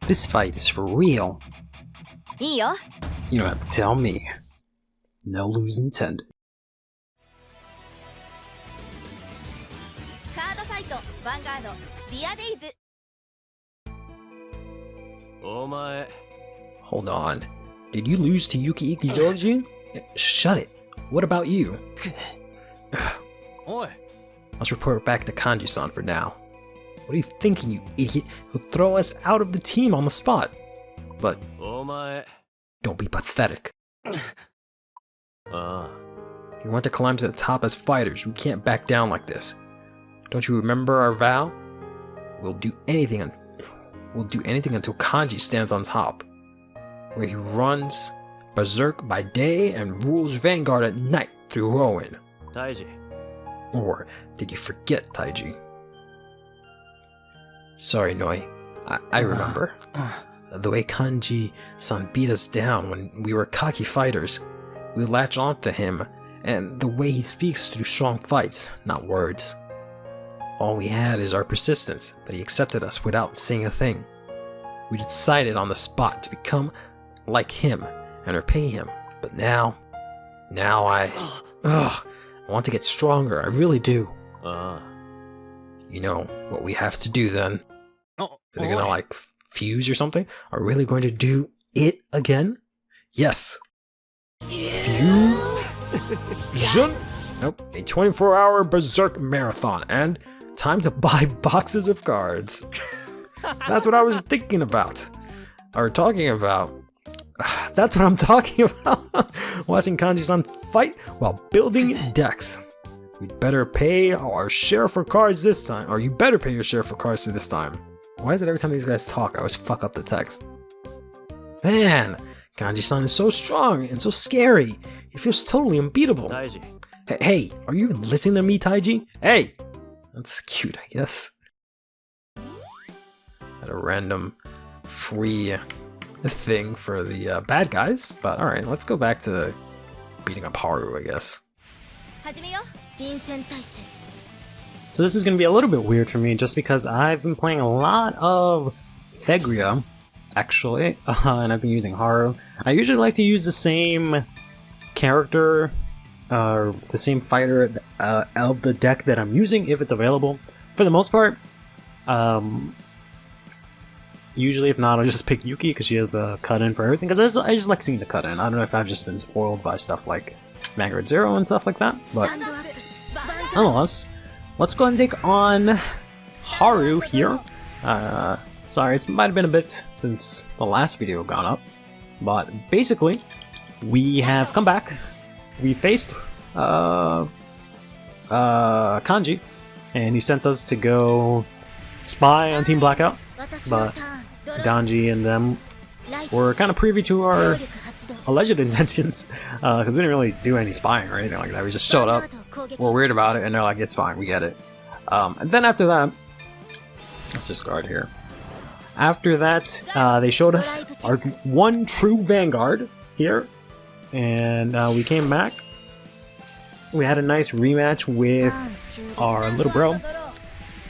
This fight is for real. いいよ。 You don't have to tell me. No lose intended. カードファイト、ヴァンガード、ディアデイズ。 お前 Hold on. Did you lose to Yuki Ikijoji? Shut it. What about you? おい Let's report back to Kanji-san for now. What are you thinking, you idiot? He'll throw us out of the team on the spot. But お前 don't be pathetic. ああ We want to climb to the top as fighters. We can't back down like this. Don't you remember our vow? We'll do anything until Kanji stands on top, where he runs berserk by day and rules Vanguard at night through Rowan. 大治 Or did you forget, Taiji? Sorry, Noi. I remember. The way Kanji-san beat us down when we were cocky fighters. We latch onto him, and the way he speaks through strong fights, not words. All we had is our persistence, but he accepted us without saying a thing. We decided on the spot to become like him and repay him, but now I want to get stronger, I really do. あ You know what we have to do then? あ Are they gonna like fuse or something? Are we really going to do it again? Yes. Fusion? Nope. A 24-hour berserk marathon and time to buy boxes of cards. That's what I was thinking about. Or talking about. That's what I'm talking about. Watching Kanji-san fight while building decks. We'd better pay our share for cards this time. Or you better pay your share for cards this time. Why is it every time these guys talk, I always fuck up the text? Man, Kanji-san is so strong and so scary. He feels totally unbeatable. 大治 Hey, are you even listening to me, Taiji? Hey! That's cute, I guess. At a random free thing for the bad guys. But alright, let's go back to beating up Haru, I guess. 始めよ。臨戦態勢。 So this is going to be a little bit weird for me just because I've been playing a lot of Thegria, actually, and I've been using Haru. I usually like to use the same character, the same fighter of the deck that I'm using if it's available. For the most part, usually if not, I'll just pick Yuki because she has a cut-in for everything, because I just like seeing the cut-in. I don't know if I've just been spoiled by stuff like Vanguard Zero and stuff like that, but nonetheless, let's go ahead and take on Haru here. Sorry, it might have been a bit since the last video gone up, but basically, we have come back. We faced Kanji, and he sent us to go spy on Team Blackout, but Danji and them were kind of privy to our alleged intentions, because we didn't really do any spying or anything like that. We just showed up, we're weird about it, and they're like, it's fine, we get it. And then after that, let's discard here. After that, they showed us our one true Vanguard here, and we came back. We had a nice rematch with our little bro,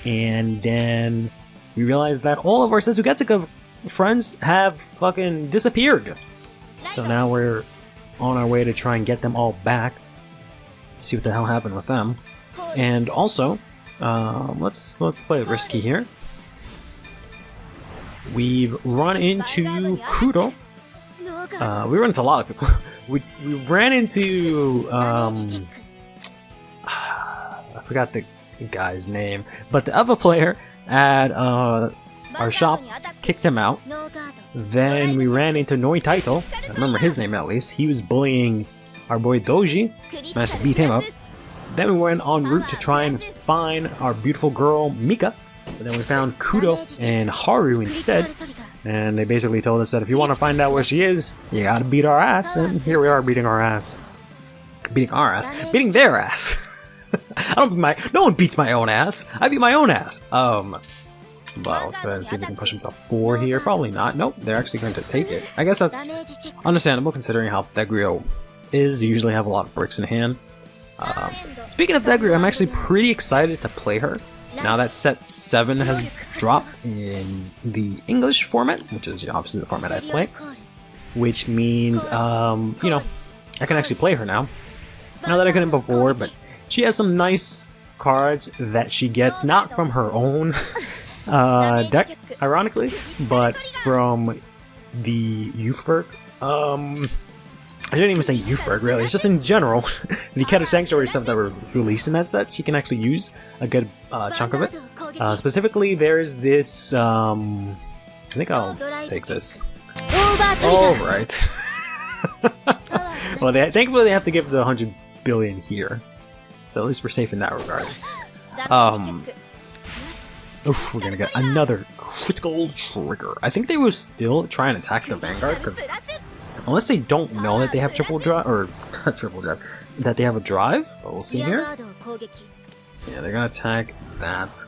and then we realized that all of our Setsugesuka friends have fucking disappeared. So now we're on our way to try and get them all back. See what the hell happened with them. And also, let's play it risky here. We've run into Kudo. We run into a lot of people. we ran into I forgot the guy's name, but the other player at our shop kicked him out. Then we ran into Noi Taito. I remember his name at least. He was bullying our boy Doji. Managed to beat him up. Then we went en route to try and find our beautiful girl Mika. But then we found Kudo and Haru instead. And they basically told us that if you want to find out where she is, you gotta beat our ass. And here we are beating our ass. Beating our ass. Beating their ass. No one beats my own ass. I beat my own ass. But let's go ahead and see if we can push them to 4 here. Probably not. Nope, they're actually going to take it. I guess that's understandable considering how Thegrio is. You usually have a lot of bricks in hand. Speaking of Thegrio, I'm actually pretty excited to play her. Now that set 7 has dropped in the English format, which is obviously the format I play, which means, you know, I can actually play her now. Not that I couldn't before, but she has some nice cards that she gets not from her own deck, ironically, but from the Youthberg. I shouldn't even say Youthberg, really. It's just in general, the Keter Sanctuary stuff that was released in that set, she can actually use a good chunk of it. Specifically, there's this, I think I'll take this. Alright. Well, thankfully they have to give the 100 billion here. So at least we're safe in that regard. Oof, we're gonna get another critical trigger. I think they will still try and attack the Vanguard, because unless they don't know that they have triple drive, or triple drive, that they have a drive, but we'll see here. Yeah, they're gonna attack that.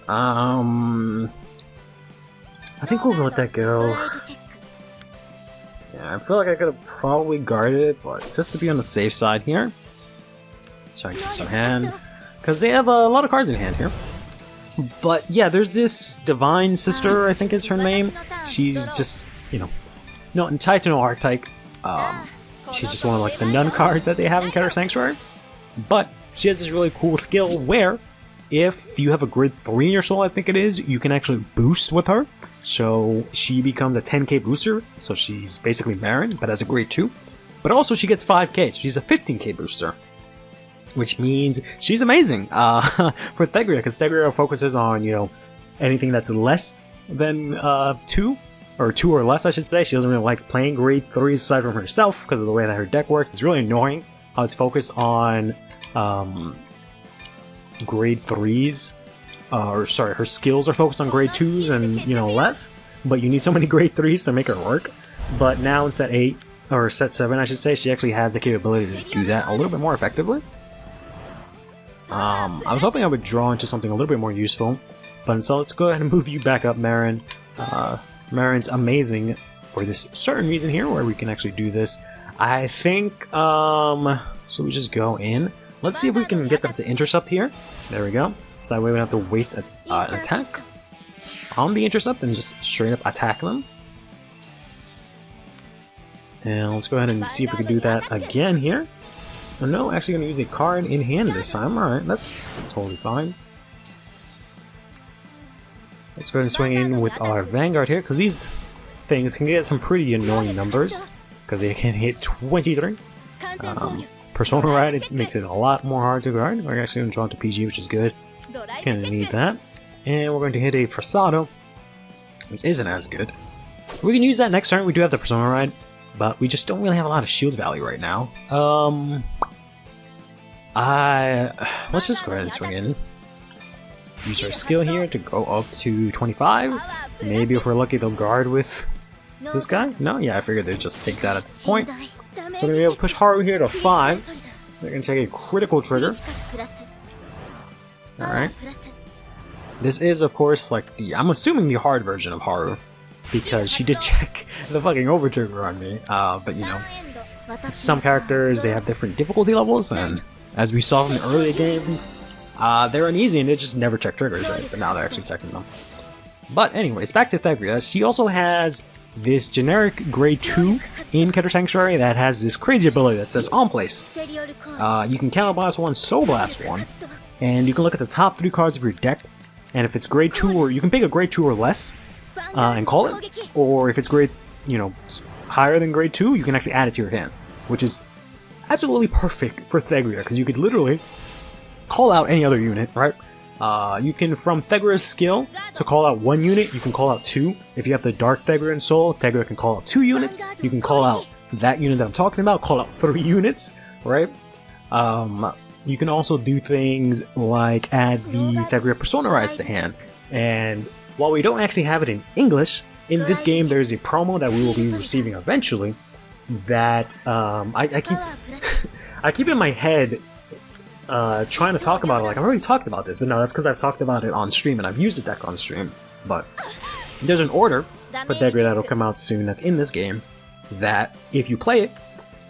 I think we'll let that go. Yeah, I feel like I could have probably guarded it, but just to be on the safe side here. So I keep some hand, because they have a lot of cards in hand here. But yeah, there's this Divine Sister, I think is her name. She's just, you know, no, tied to no archetype. She's just one of like the nun cards that they have in Keter Sanctuary. But she has this really cool skill where if you have a grid 3 in your soul, I think it is, you can actually boost with her. So she becomes a 10k booster. So she's basically Marin, but as a grade 2. But also she gets 5k, so she's a 15k booster. Which means she's amazing for Thegria, because Thegria focuses on, you know, anything that's less than 2, or 2 or less, I should say. She doesn't really like playing grade 3s aside from herself because of the way that her deck works. It's really annoying how it's focused on grade 3s, or sorry, her skills are focused on grade 2s and, you know, less, but you need so many grade 3s to make her work. But now in set 8, or set 7 I should say, she actually has the capability to do that a little bit more effectively. I was hoping I would draw into something a little bit more useful, but so let's go ahead and move you back up, Marin. Marin's amazing for this certain reason here, where we can actually do this. I think, so we just go in. Let's see if we can get them to intercept here. There we go. So that way we don't have to waste an attack on the intercept and just straight up attack them. And let's go ahead and see if we can do that again here. Oh no, actually gonna use a card in hand this time. Alright, that's totally fine. Let's go ahead and swing in with our Vanguard here, because these things can get some pretty annoying numbers, because they can hit 23. Persona Ride, it makes it a lot more hard to guard. We're actually going to draw into PG, which is good. Gonna need that. And we're going to hit a Versado, which isn't as good. We can use that next turn. We do have the Persona Ride, but we just don't really have a lot of shield value right now. Let's just go ahead and swing in. Use our skill here to go up to 25. Maybe if we're lucky they'll guard with this guy. No, yeah, I figured they'd just take that at this point. So we're gonna be able to push Haru here to 5. They're gonna take a critical trigger. Alright. This is of course like the, I'm assuming the hard version of Haru, because she did check the fucking over trigger on me. But you know, some characters, they have different difficulty levels, and as we saw from the earlier game, they're uneasy and they just never check triggers, right? But now they're actually checking them. But anyways, back to Thegria. She also has this generic grade 2 in Keter Sanctuary that has this crazy ability that says on place. You can counter blast 1, soul blast 1, and you can look at the top 3 cards of your deck, and if it's grade 2, or you can pick a grade 2 or less and call it, or if it's grade, you know, higher than grade 2, you can actually add it to your hand, which is absolutely perfect for Thegria, because you could literally call out any other unit, right? You can, from Thegria's skill, to call out 1 unit, you can call out 2. If you have the Dark Thegria and Soul, Thegria can call out 2 units. You can call out that unit that I'm talking about, call out 3 units, right? You can also do things like add the Thegria Persona Rides to hand. And while we don't actually have it in English, in this game there's a promo that we will be receiving eventually that I keep I keep in my head trying to talk about it like I've already talked about this, but no, that's because I've talked about it on stream and I've used the deck on stream. But there's an order for Thegria that'll come out soon that's in this game that if you play it,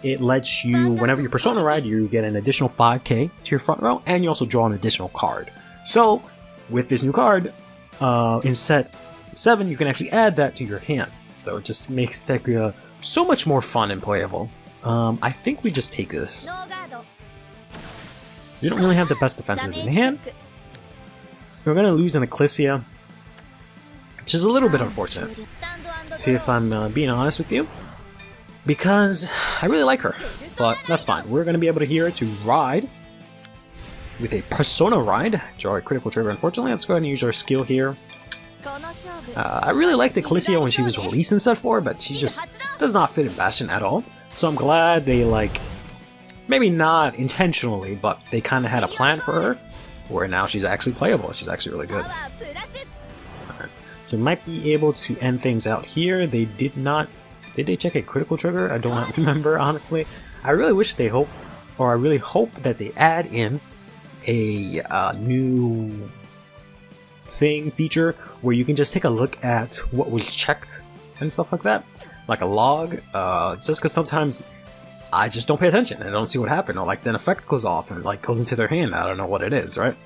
it lets you, whenever you Persona Ride, you get an additional 5k to your front row, and you also draw an additional card. So with this new card, in set 7, you can actually add that to your hand. So it just makes Tequila so much more fun and playable. I think we just take this. We don't really have the best defensive in hand. We're gonna lose an Ecclesia, which is a little bit unfortunate. See if I'm being honest with you, because I really like her, but that's fine. We're gonna be able to hear her to ride with a Persona Ride. Draw a critical trigger. Unfortunately, let's go ahead and use our skill here. I really liked Ecclesia when she was released in set 4, but she just does not fit in Bastion at all. So I'm glad they, like, maybe not intentionally, but they kind of had a plan for her, where now she's actually playable. She's actually really good. Alright. So we might be able to end things out here. They did not... Did they check a critical trigger? I don't remember, honestly. I really wish they hope, or I really hope that they add in a new feature where you can just take a look at what was checked and stuff like that, like a log, just because sometimes I just don't pay attention and I don't see what happened, or like then effect goes off and like goes into their hand. I don't know what it is, right?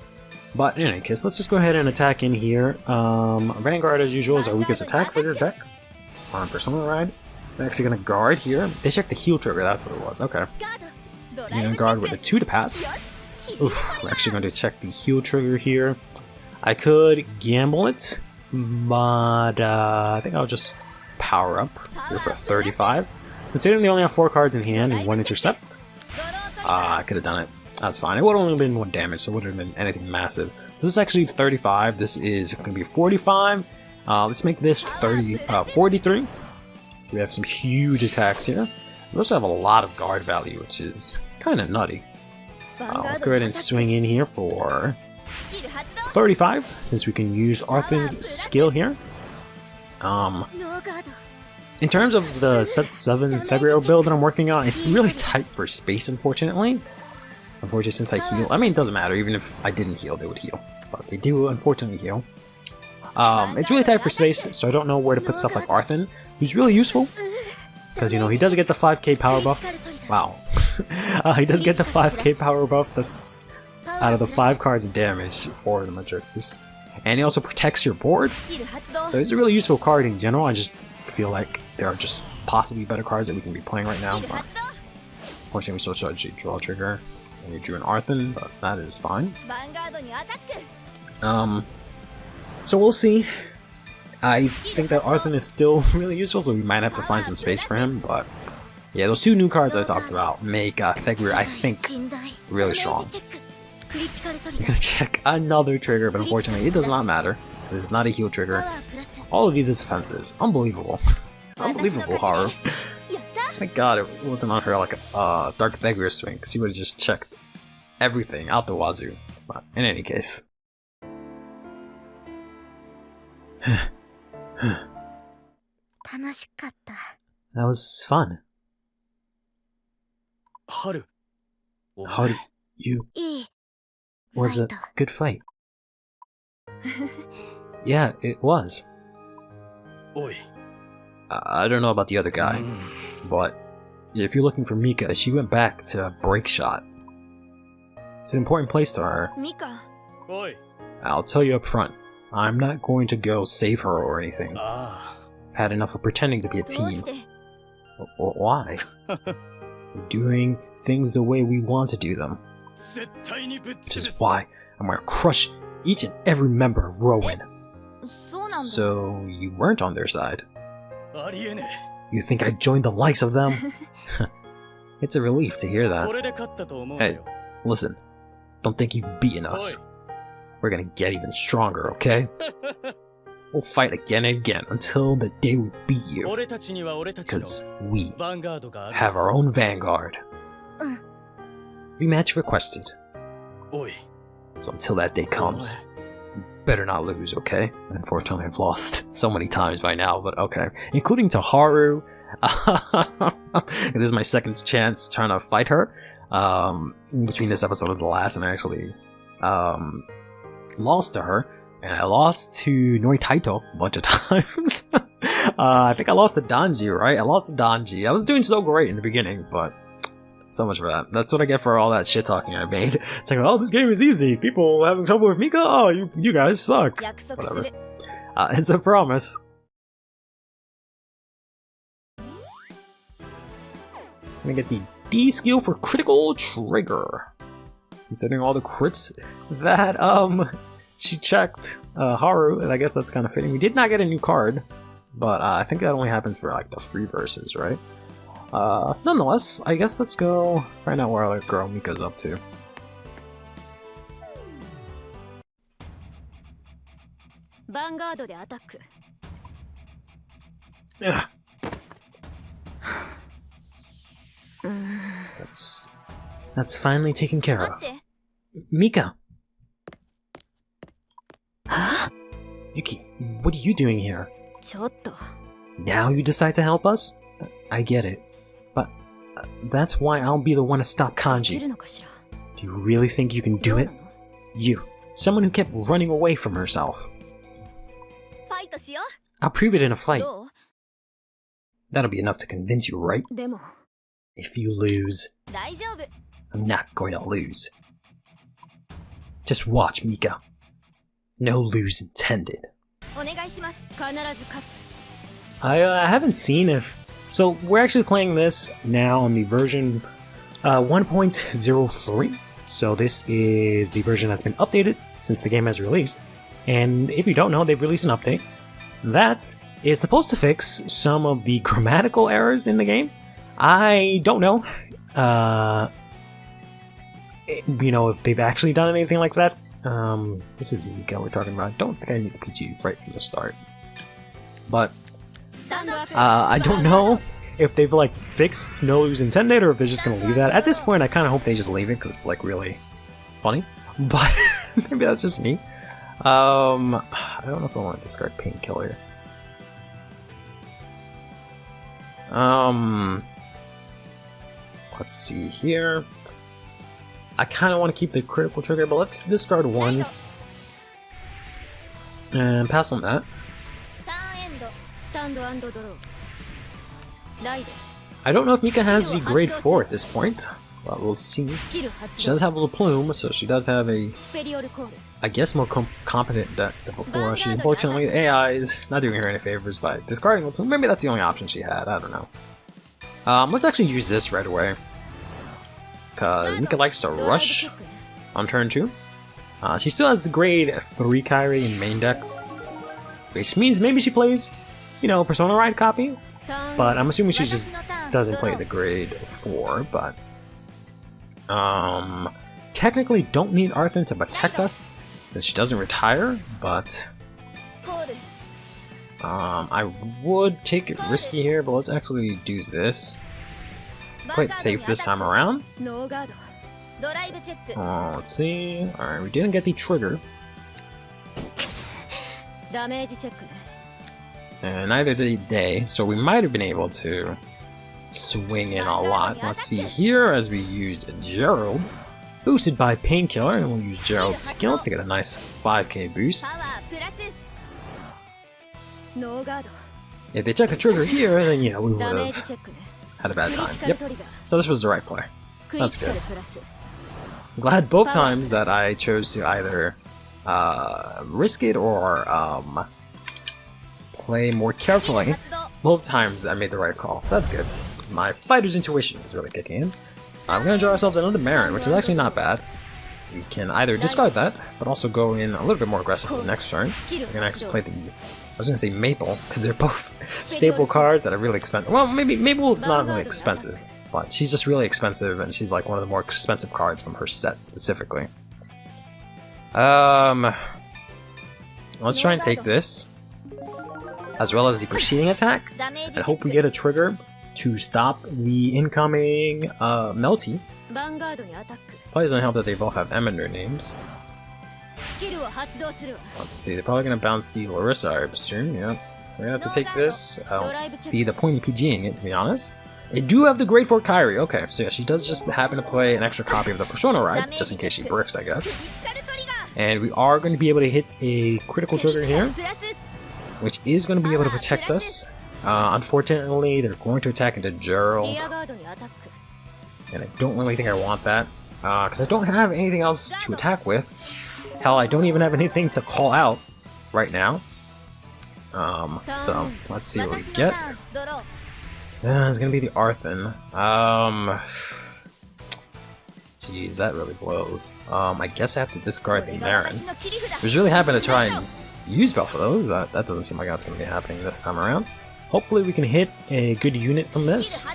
But in any case, let's just go ahead and attack in here. Vanguard, as usual, is our weakest attack for this deck. On Persona Ride, they're actually gonna guard here. They checked the heal trigger, that's what it was. Okay. You're gonna guard with a 2 to pass. Oof, we're actually going to check the heal trigger here. I could gamble it, but I think I'll just power up here for 35. Considering they only have 4 cards in hand and 1 intercept, I could have done it. That's fine. It would have only been 1 damage, so it wouldn't have been anything massive. So this is actually 35. This is going to be 45. Let's make this 43. So we have some huge attacks here. We also have a lot of guard value, which is kind of nutty. Let's go ahead and swing in here for 35, since we can use Arthur's skill here. In terms of the set 7 February build that I'm working on, it's really tight for space, unfortunately. Unfortunately, since I heal, I mean, it doesn't matter. Even if I didn't heal, they would heal. But they do, unfortunately, heal. It's really tight for space, so I don't know where to put stuff like Arthur, who's really useful. Because, you know, he does get the 5k power buff. Wow. He does get the 5k power buff. That's out of the 5 cards of damage, 4 of them are triggers. And he also protects your board. So he's a really useful card in general. I just feel like there are just possibly better cards that we can be playing right now. But unfortunately, we still charge a draw trigger. And we drew an Arthur, but that is fine. So we'll see. I think that Arthur is still really useful, so we might have to find some space for him, but yeah, those 2 new cards I talked about make Thegwir, I think, really strong. I'm gonna check another trigger, but unfortunately it does not matter. This is not a heal trigger. All of these defensives. Unbelievable. Unbelievable, Haru. Thank god it wasn't on her like a Dark Thegwir swing, because she would have just checked everything out the wazoo. But in any case. That was fun. Haru. Haru, you was a good fight. Yeah, it was. Oi. I don't know about the other guy, but if you're looking for Mika, she went back to Break Shot. It's an important place to her. MIKA. Oi. I'll tell you up front, I'm not going to go save her or anything. I've had enough of pretending to be a team. Why? We're doing things the way we want to do them. Which is why I'm going to crush each and every member of Rowan. So you weren't on their side? You think I joined the likes of them? It's a relief to hear that. Hey, listen. Don't think you've beaten us. We're gonna get even stronger, okay? We'll fight again and again until the day we beat you. Because we have our own Vanguard. Rematch requested. So until that day comes, you better not lose, okay? Unfortunately, I've lost so many times by now, but okay. Including to Haru. This is my second chance trying to fight her. Between this episode and the last, and I actually lost to her. And I lost to Noritaito a bunch of times. I think I lost to Danji, right? I lost to Danji. I was doing so great in the beginning, but So much for that. That's what I get for all that shit talking I made. It's like, oh, this game is easy. People having trouble with Mika? Oh, you guys suck. Whatever. It's a promise. I'm gonna get the D skill for critical trigger. Considering all the crits that she checked Haru, and I guess that's kind of fitting. We did not get a new card, but I think that only happens for like the free verses, right? Nonetheless, I guess let's go find out where our girl Mika's up to. Vanguard de attack. Yeah. That's finally taken care of. Mika! Huh? Yuki, what are you doing here? ちょっと Now you decide to help us? I get it. But that's why I'll be the one to stop 切 Kanji. るのかしら Do you really think you can do it? You, someone who kept running away from herself. ファイトしよ I'll prove it in a う fight. どう That'll be enough to convince you, right? でも If you lose, 大丈夫 I'm not going to lose. Just watch, Mika. No lose intended. お願いします必ず勝つ I haven't seen if... So, we're actually playing this now on the version 1.03. So this is the version that's been updated since the game has released. And if you don't know, they've released an update that is supposed to fix some of the grammatical errors in the game. I don't know, you know, if they've actually done anything like that. This is Mika we're talking about. I don't think I need the PG right from the start. But, I don't know if they've, like, fixed no lose intended or if they're just gonna leave that. At this point, I kind of hope they just leave it because it's, like, really funny. But, maybe that's just me. I don't know if I want to discard Painkiller. Let's see here. I kind of want to keep the critical trigger, but let's discard one. And pass on that. ターンエンドスタンド&ドローライド I don't know if Mika has the grade 4 at this point, but we'll see. スキル発 She 動 does have a little plume, so she does have a, スペリオルコール I guess, more competent deck than before. She, unfortunately, the AI is not doing her any favors by discarding the plume. Maybe that's the only option she had, I don't know. Let's actually use this right away. Because Mika likes to ドライブ rush チェックね on turn 2. She still has the grade 3 Kairi in main deck, which means maybe she plays, you know, Persona Ride copy, ターン but I'm assuming she just 私のターン doesn't ドロ play ー the grade 4, but technically don't need Arthur to protect us, since she doesn't retire, but コール I would take it risky here, but let's actually do this. Play it safe this time around. ノーガードドライブチェック Let's see. Alright, we didn't get the trigger, ダメージチェックね and neither did they, so we might have been able to swing in a lot. Let's see here as we used Gerald, boosted by Painkiller, and we'll use Gerald's skill to get a nice 5k boost. パワープラスノーガード If they check a trigger here, then yeah, we would ダメージ have チェックね had a bad クリ time. ティカル Yep, トリガー so this was the right play. クリテ That's ィカ good. ルプラス I'm glad both times that I chose to either risk it or play more carefully. 発動 Both times I made the right call, so that's good. My fighter's intuition is really kicking in. We're gonna draw ourselves another Marin, which is actually not bad. We can either discard that, but also go in a little bit more aggressively next turn. We're gonna actually play the... I was gonna say Maple, because they're both staple cards that are really expensive. Well, maybe Maple's not really expensive, but she's just really expensive, and she's like one of the more expensive cards from her set specifically. Let's try and take this, as well as the preceding attack, ダメージ and チェッ hope we ク get a trigger to stop the incoming Melty. ヴァンガードにアタック Probably doesn't help that they both have M in their names. スキルを発動するわ Let's see, they're probably gonna bounce the Larissa, I assume, yeah. We're gonna have to take this. I don't see the point in PGing it, to be honest. They do have the grade 4 Kairi, okay, so yeah, she does just happen to play an extra copy of the Persona Ride, just in case she bricks, I クリ guess. ティカルトリガー And we are going to be able to hit a critical クリ trigger ティカル here, プラス which is going to be able to protect us. Unfortunately, they're going to attack into リ Gerald. アガードにアタック and I don't really think I want that, because I don't have anything else to attack with. Hell, I don't even have anything to call out right now. So let's see what we get. It's gonna be the Arthen. Jeez, that really blows. I guess I have to discard the Marin. I was really happy to try and use both of those, but that doesn't seem like that's gonna be happening this time around. Hopefully we can hit a good unit from this.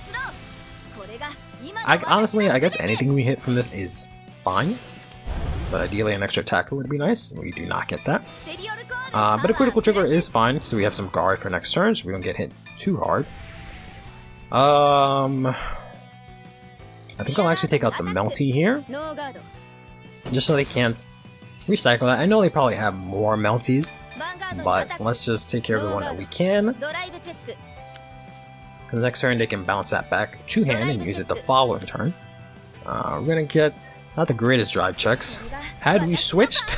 Honestly, I guess anything we hit from this is fine. But ideally an extra attacker would be nice, and we do not get that. But a critical trigger is fine, so we have some guard for next turn, so we don't get hit too hard. I think I'll actually take out the Melty here, just so they can't recycle that. I know they probably have more Melties, but let's just take care of the one that we can. Because next turn they can bounce that back to hand and use it the following turn. We're gonna get not the greatest drive checks. Had we switched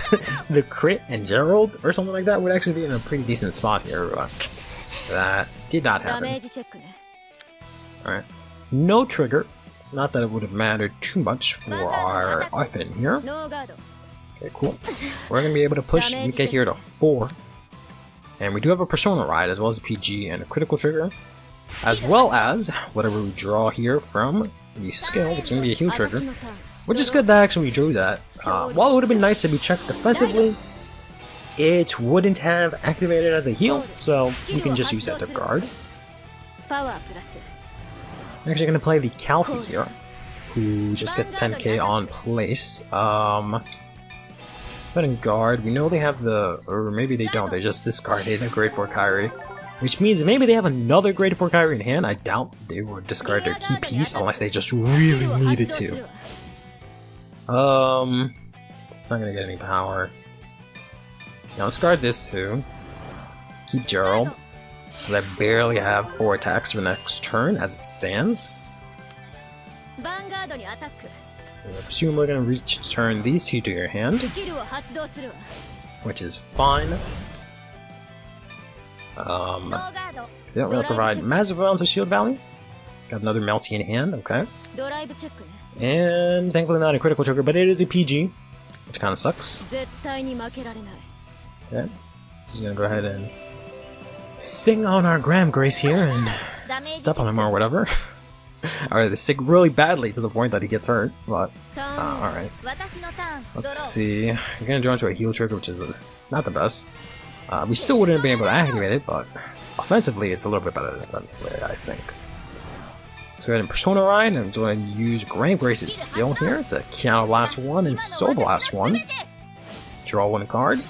the crit and Gerald or something like that, would actually be in a pretty decent spot here. That did not happen. Alright, no trigger. Not that it would have mattered too much for our Arthen here. Okay, cool. We're going to be able to push MIKA here to 4. And we do have a Persona Ride as well as a PG and a critical trigger. As well as whatever we draw here from the skill, which is going to be a heal trigger. Which is good that actually we drew that. While it would have been nice to be checked defensively, it wouldn't have activated as a heal, so we can just use that to guard. I'm actually going to play the Calfee here, who just gets 10k on place. But in guard, we know they have the, or maybe they don't, they just discarded a Grade 4 Kairi. Which means maybe they have another Grade 4 Kairi in hand. I doubt they would discard their key piece unless they just really needed to. It's not going to get any power. Now let's guard this too. Keep Gerald. I barely have 4 attacks for next turn as it stands. I presume we're going to return these 2 to your hand, which is fine. They don't really provide massive amounts of shield value. Got another Melty in hand, okay. And thankfully not a critical trigger, but it is a PG, which kind of sucks. Okay, just going to go ahead and sing on our Graham Grace here and step on him or whatever. Alright, they stick really badly to the point that he gets hurt, but alright. Let's see. You're gonna draw into a heal trigger, which is not the best. We still wouldn't have been able to activate it, but offensively it's a little bit better than defensively, I think. Let's go ahead and Persona Ride, and I'm going to use Graham Grace's skill here to Counter Blast 1 and Soul Blast 1. Draw 1 card.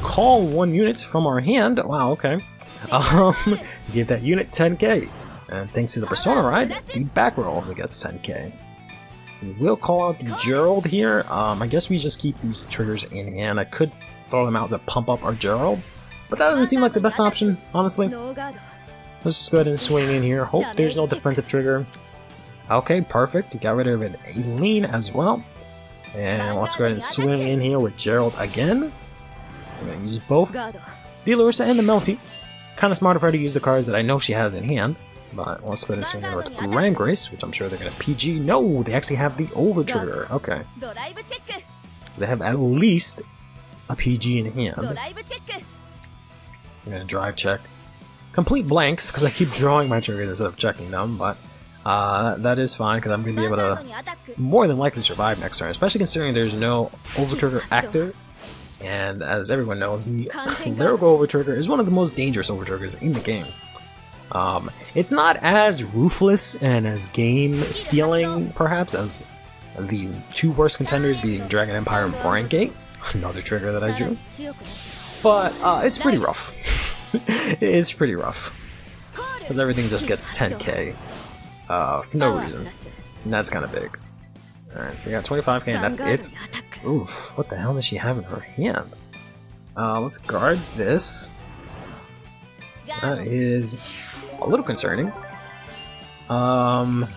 Call 1 unit from our hand. Wow, okay. Give that unit 10k. And thanks to the Persona Ride, the back row also gets 10k. We will call out the Gerald here. I guess we just keep these triggers in hand. I could throw them out to pump up our Gerald, but that doesn't seem like the best option, honestly. Let's just go ahead and swing in here. Hope there's no defensive trigger. Okay, perfect. We got rid of an Aileen as well. And let's go ahead and swing in here with Gerald again. I'm going to use both the Larissa and the Melty. Kind of smart of her to use the cards that I know she has in hand. But let's go ahead and swing in with Graham Grace, which I'm sure they're going to PG. No, they actually have the over trigger. Okay. So they have at least a PG in hand. I'm going to drive check. Complete blanks, because I keep drawing my triggers instead of checking them, but that is fine, because I'm going to be able to more than likely survive next turn, especially considering there's no over trigger active. And as everyone knows, the Lyrical over trigger is one of the most dangerous over triggers in the game. It's not as ruthless and as game stealing, perhaps, as the 2 worst contenders being Dragon Empire and Brain Gate, another trigger that I drew. But it's pretty rough. It's pretty rough. Because everything just gets 10k for no reason. And that's kind of big. Alright, so we got 25k and that's it. Oof, what the hell does she have in her hand? Let's guard this. That is a little concerning. Yeah,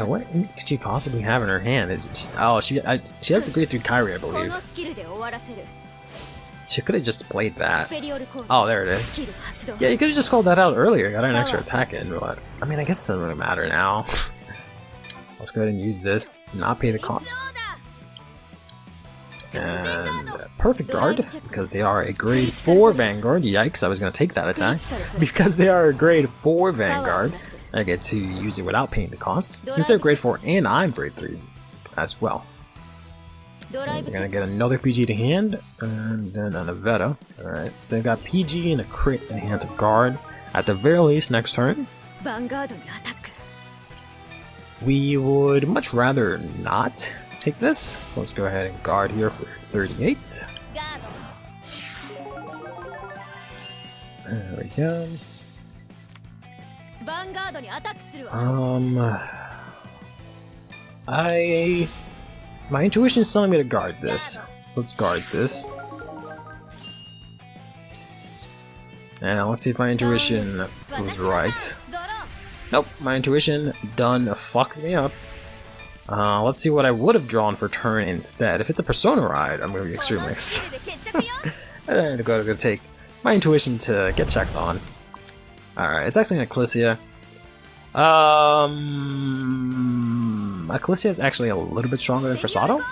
what could she possibly have in her hand? Is she, oh, she has the Grade 3 Kairi, I believe. She could have just played that. Oh, there it is. Yeah, you could have just called that out earlier. Got an extra attack in, but I mean, I guess it doesn't really matter now. Let's go ahead and use this. Not pay the cost. And perfect guard, because they are a grade 4 Vanguard. Yikes, I was going to take that attack. Because they are a grade 4 Vanguard, I get to use it without paying the cost. Since they're grade 4 and I'm grade 3 as well. We're gonna get another PG to hand, and then an Avetta. Alright, so they've got PG and a crit in hand to guard. At the very least, next turn. We would much rather not take this. Let's go ahead and guard here for 38. There we go. My intuition is telling me to guard this, so let's guard this. And let's see if my intuition was right. Nope, my intuition done fucked me up. Let's see what I would have drawn for turn instead. If it's a Persona ride, I'm going to be extremely excited. I'm going to take my intuition to get checked on. Alright, it's actually an Ecclesia. Ecclesia is actually a little bit stronger than Fasato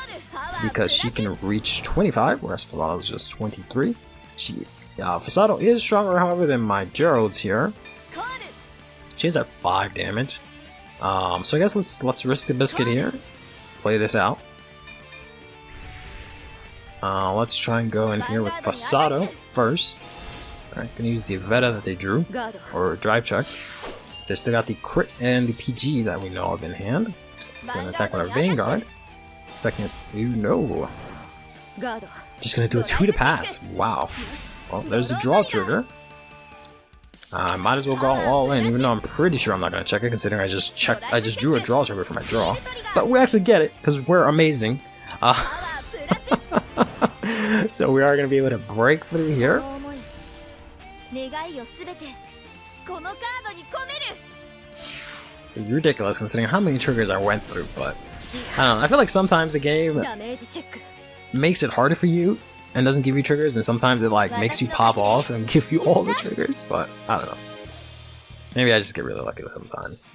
because she can reach 25, whereas Fasato is just 23. Fasato is stronger, however, than my Gerald's here. She's at 5 damage. So I guess let's risk the biscuit here. Play this out. Let's try and go in here with Fasato first. Alright, gonna use the Avetta that they drew, or drive check. So I still got the crit and the PG that we know of in hand. Gonna attack with our Vanguard. Expecting it to no. Just gonna do a 2 to pass. Wow. Well, there's the draw trigger. I might as well go all in, even though I'm pretty sure I'm not gonna check it, considering I just drew a draw trigger for my draw. But we actually get it, because we're amazing. So we are gonna be able to break through here. It's ridiculous considering how many triggers I went through, but I don't know. I feel like sometimes the game makes it harder for you and doesn't give you triggers, and sometimes it like makes you pop off and give you all the triggers, but I don't know. Maybe I just get really lucky sometimes.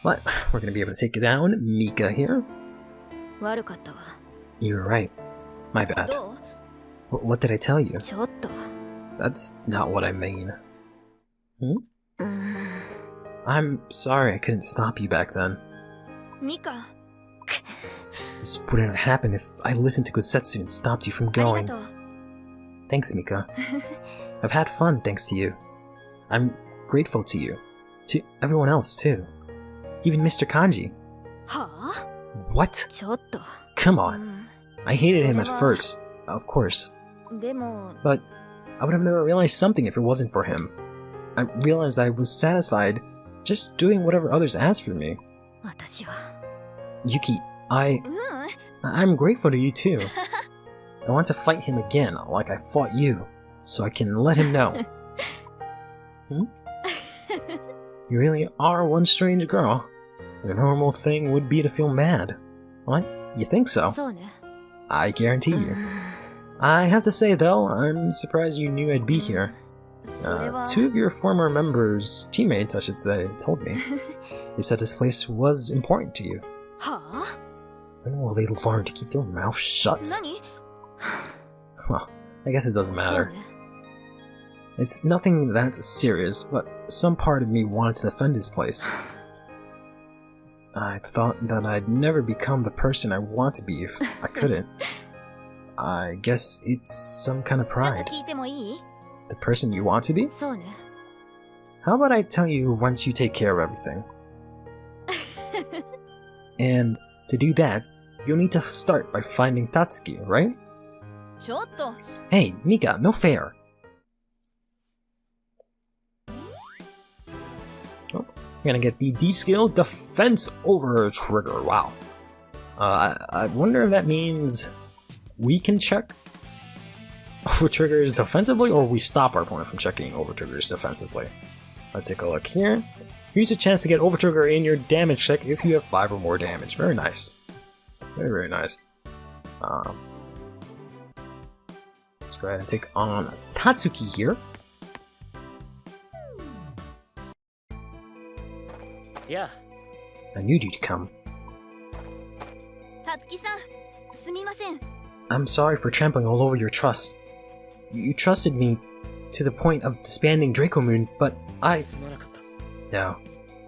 But we're gonna be able to take down Mika here. You're right. My bad. What did I tell you? That's not what I mean. I'm sorry I couldn't stop you back then. MIKA. This wouldn't have happened if I listened to Gosetsu and stopped you from going. Thanks, Mika. I've had fun thanks to you. I'm grateful to you. To everyone else, too. Even Mr. Kanji. Huh? What? Come on. I hated him at first, of course. But I would have never realized something if it wasn't for him. I realized I was satisfied just doing whatever others asked from me. Yuki, I'm grateful to you too. I want to fight him again, like I fought you, so I can let him know. You really are one strange girl. The normal thing would be to feel mad. What? You think so? I guarantee you. I have to say though, I'm surprised you knew I'd be here. 2 of your former members, teammates I should say, told me. They said this place was important to you. When will they learn to keep their mouth shut? Well, I guess it doesn't matter. It's nothing that serious, but some part of me wanted to defend this place. I thought that I'd never become the person I want to be if I couldn't. I guess it's some kind of pride. The person you want to be? How about I tell you once you take care of everything? And to do that, you'll need to start by finding Tatsuki, right? Hey, Mika, no fair! Oh, we're gonna get the D-skill defense over trigger, wow. I wonder if that means we can check over triggers defensively, or we stop our opponent from checking over triggers defensively. Let's take a look here. Here's a chance to get over trigger in your damage check if you have 5 or more damage. Very nice. Very, very nice. Let's go ahead and take on Tatsuki here. Yeah. I knew you'd come. Tatsuki-san, すみません. I'm sorry for trampling all over your trust. You trusted me to the point of disbanding Draco Moon, but No,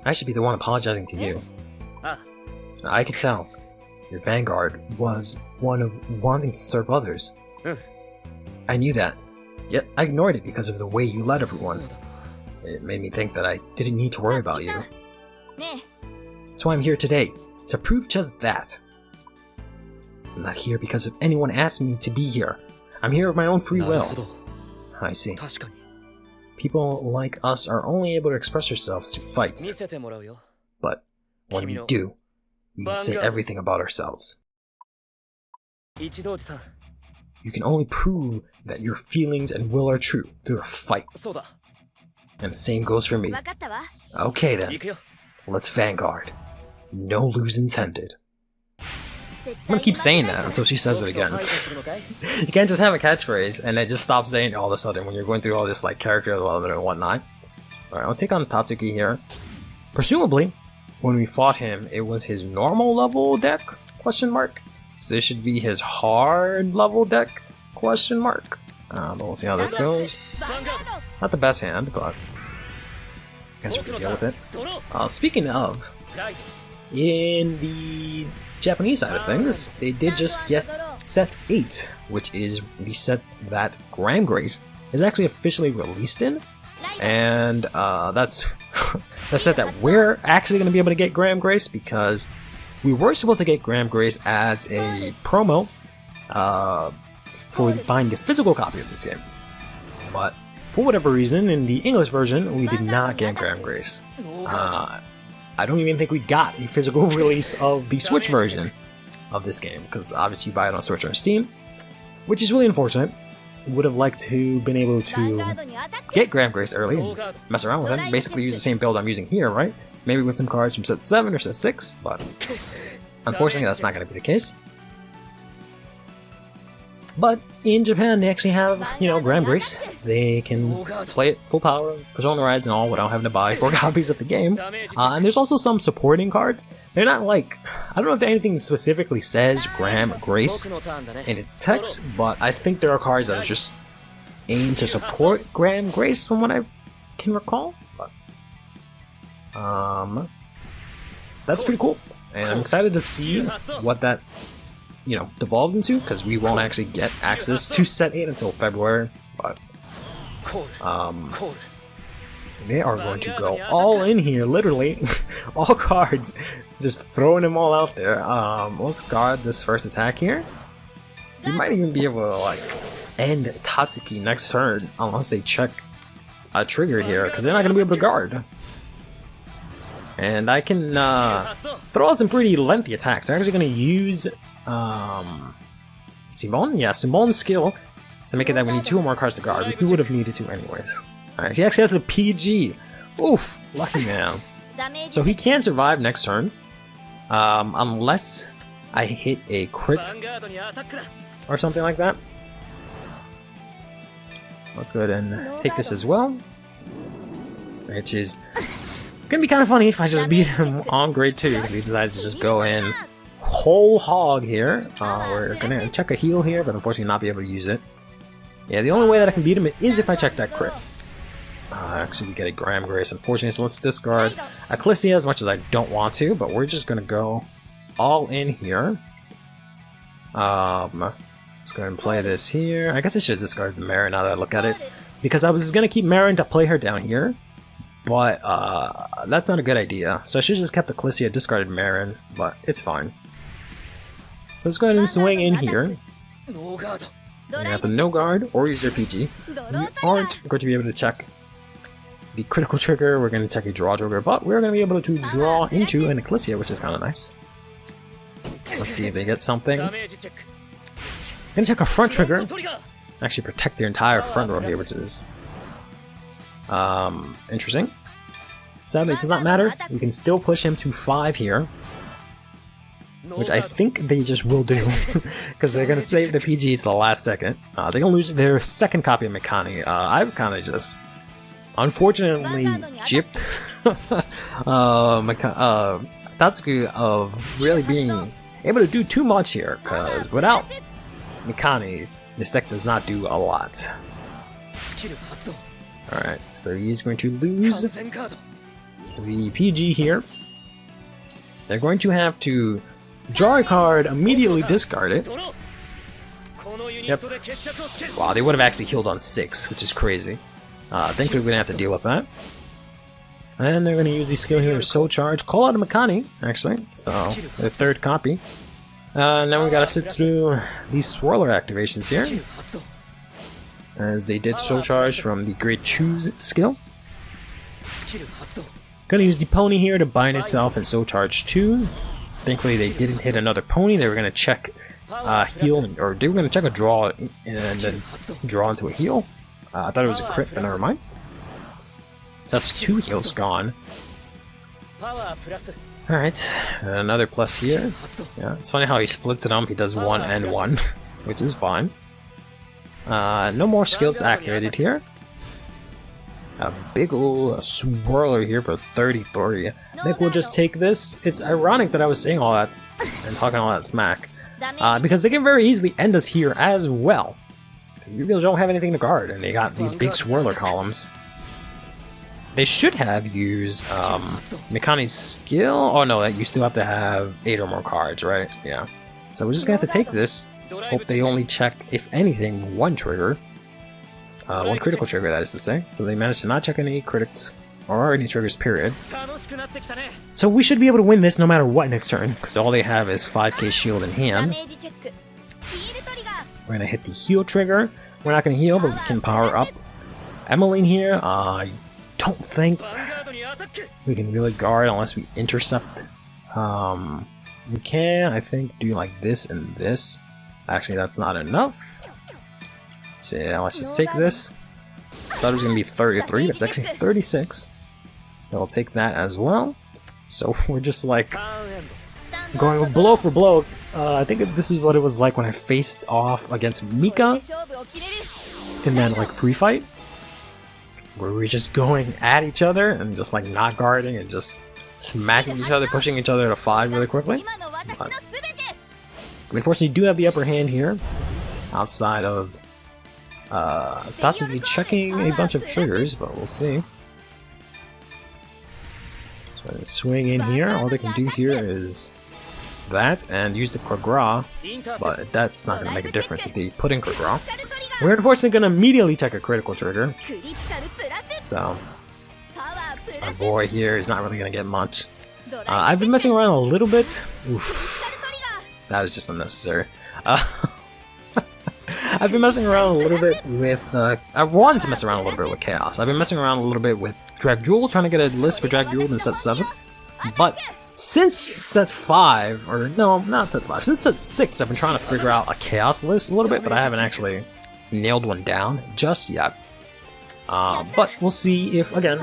I should be the one apologizing to you. I could tell. Your Vanguard was one of wanting to serve others. I knew that, yet I ignored it because of the way you led everyone. It made me think that I didn't need to worry about you. That's why I'm here today, to prove just that. I'm not here because of anyone asked me to be here. I'm here of my own free will. I see. People like us are only able to express ourselves through fights. But when we do, we can say everything about ourselves. You can only prove that your feelings and will are true through a fight. And the same goes for me. Okay then, let's Vanguard. No lose intended. I'm gonna keep saying that until she says it again. You can't just have a catchphrase and then just stop saying it all of a sudden when you're going through all this like character development and whatnot. Alright, let's take on Tatsuki here. Presumably, when we fought him, it was his normal level deck? Question mark. So this should be his hard level deck? Question mark. But we'll see how this goes. Not the best hand, but I guess we can deal with it. Speaking of, in the Japanese side of things, they did just get set 8, which is the set that Graham Grace is actually officially released in, and that's the set that we're actually going to be able to get Graham Grace, because we were supposed to get Graham Grace as a promo for buying the physical copy of this game, but for whatever reason, in the English version, we did not get Graham Grace. I don't even think we got the physical release of the Switch version of this game, because obviously you buy it on Switch or Steam, which is really unfortunate. Would have liked to been able to get Graham Grace early and mess around with him, basically use the same build I'm using here, right? Maybe with some cards from set 7 or set 6, but unfortunately that's not going to be the case. But in Japan, they actually have, you know, Graham Grace. They can play it full power, Persona rides and all, without having to buy 4 copies of the game. And there's also some supporting cards. They're not like, I don't know if anything specifically says Graham Grace in its text, but I think there are cards that are just aimed to support Graham Grace from what I can recall. But, that's pretty cool. And I'm excited to see what that, you know, devolves into, because we won't actually get access to set 8 until February, but they are going to go all in here, literally. All cards, just throwing them all out there. Let's guard this first attack here. You might even be able to like end Tatsuki next turn unless they check a trigger here, because they're not going to be able to guard. And I can throw out some pretty lengthy attacks. They're actually going to use Simone? Yeah, Simone's skill to make it that we need 2 or more cards to guard. We would have needed to anyways. Alright, he actually has a PG. Oof, lucky man. So he can survive next turn. Unless I hit a crit or something like that. Let's go ahead and take this as well. Which is gonna be kind of funny if I just beat him on grade 2, because he decided to just go in whole hog here. We're gonna check a heal here, but unfortunately not be able to use it. Yeah, the only way that I can beat him is if I check that crit. Actually, we get a Graham Grace, unfortunately, so let's discard Ecclesia as much as I don't want to, but we're just gonna go all in here. Let's go ahead and play this here. I guess I should discard the Marin now that I look at it, because I was gonna keep Marin to play her down here, but that's not a good idea. So I should have just kept Ecclesia, discarded Marin, but it's fine. So let's go ahead and swing in here. You're gonna have to no guard or use your PG. We aren't going to be able to check the critical trigger. We're going to check a draw trigger, but we're going to be able to draw into an Ecclesia, which is kind of nice. Let's see if they get something. Gonna check a front trigger. Actually protect their entire front row here, which is interesting. Sadly, it does not matter. We can still push him to 5 here. which I think they just will do, because they're gonna save the PGs to the last second. They're gonna lose their second copy of Mikani. I've kind of just, unfortunately, gypped Tatsuki of really being able to do too much here, because without Mikani, this deck does not do a lot. Alright, so he's going to lose the PG here. They're going to have to draw a card, immediately discard it. Yep. Wow, they would have actually healed on 6, which is crazy. Thankfully we're going to have to deal with that. And they're going to use the skill here, Soul Charge, call out a Mikani, actually. So, the third copy. Now we gotta sit through these Swirler activations here, as they did Soul Charge from the Great Choose skill. Gonna use the Pony here to bind itself and Soul Charge 2. Thankfully they didn't hit another Pony. They were gonna check heal, or they were gonna check a draw and then draw into a heal. I thought it was a crit, but never mind. That's 2 heals gone. Alright, another plus here. Yeah, it's funny how he splits it up. He does 1 and 1, which is fine. No more skills activated here. A big ol' swirler here for 33. I think we'll just take this. It's ironic that I was saying all that and talking all that smack, because they can very easily end us here as well. You really don't have anything to guard, and they got these big swirler columns. They should have used Mikani's skill. Oh no, you still have to have 8 or more cards, right? Yeah. So we're just gonna have to take this. Hope they only check, if anything, 1 trigger. 1 critical trigger, that is to say. So they managed to not check any critics or any triggers, period. So we should be able to win this no matter what next turn, because all they have is 5k shield in hand. We're gonna hit the heal trigger. We're not gonna heal, but we can power up Emmeline here. I don't think we can really guard unless we intercept. We can, I think, do like this and this. Actually, that's not enough. So yeah, let's just take this. Thought it was gonna be 33, but it's actually 36. We'll take that as well. So we're just like going blow for blow. I think this is what it was like when I faced off against MIKA in that like free fight, where we're just going at each other and just like not guarding and just smacking each other, pushing each other to 5 really quickly. But we unfortunately do have the upper hand here, outside of Tatsuki checking a bunch of triggers, but we'll see. So I'm gonna swing in here. All they can do here is that and use the Kragra, but that's not gonna make a difference if they put in Kragra. We're unfortunately gonna immediately check a critical trigger. So our boy here is not really gonna get much. I've been messing around a little bit. Oof. That is just unnecessary. I've been messing around a little bit with, I wanted to mess around a little bit with Chaos. I've been messing around a little bit with Drag Jewel, trying to get a list for Drag Jewel in set 7. But since set 5, or no, not set 5, since set 6, I've been trying to figure out a Chaos list a little bit, but I haven't actually nailed one down just yet. But we'll see if, again,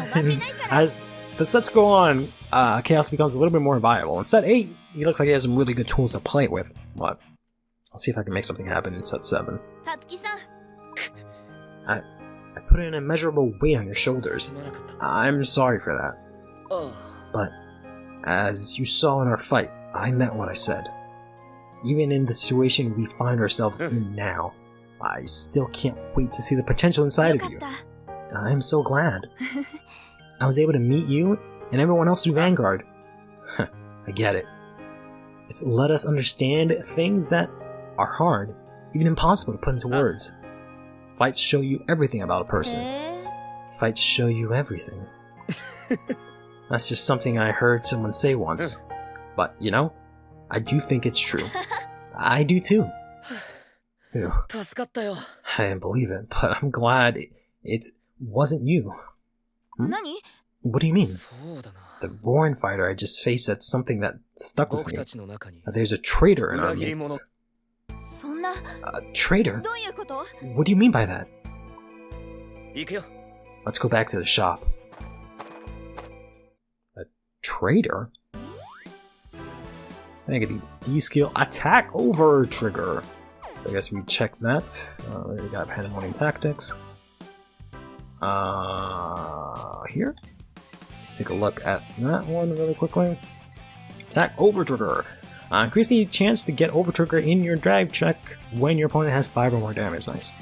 as the sets go on, Chaos becomes a little bit more viable. In set 8, he looks like he has some really good tools to play it with, but I'll see if I can make something happen in set 7. I put an immeasurable weight on your shoulders. I'm sorry for that. But, as you saw in our fight, I meant what I said. Even in the situation we find ourselves in now, I still can't wait to see the potential inside of you. I'm so glad. I was able to meet you and everyone else through Vanguard. I get it. It's let us understand things that are hard, even impossible to put into words. Fights show you everything about a person. Fights show you everything. That's just something I heard someone say once. But, you know, I do think it's true. I do too. Ew. I didn't believe it, but I'm glad it wasn't you. What do you mean? The Roaring fighter I just faced said something that stuck with me. That there's a traitor in our midst. A traitor? What do you mean by that? Let's go back to the shop. A traitor? I get the D skill attack over trigger. So I guess we check that. We got Pandemonium Tactics. Here. Let's take a look at that one really quickly. Attack over trigger. Increase the chance to get over trigger in your drive check when your opponent has 5 or more damage. Nice.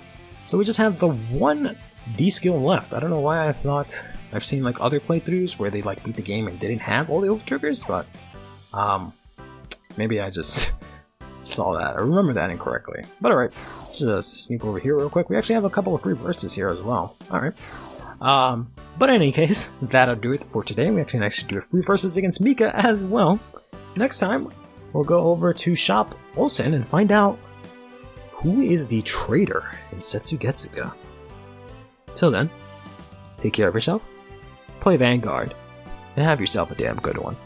So we just have the one D skill left. I don't know why I thought I've seen like other playthroughs where they like beat the game and didn't have all the over triggers, but maybe I just saw that. I remember that incorrectly. But alright, just sneak over here real quick. We actually have a couple of free verses here as well. Alright. But in any case, that'll do it for today. We actually do a free versus against Mika as well. Next time, we'll go over to Shop Olsen and find out who is the traitor in Setsugesuka. Till then, take care of yourself, play Vanguard, and have yourself a damn good one.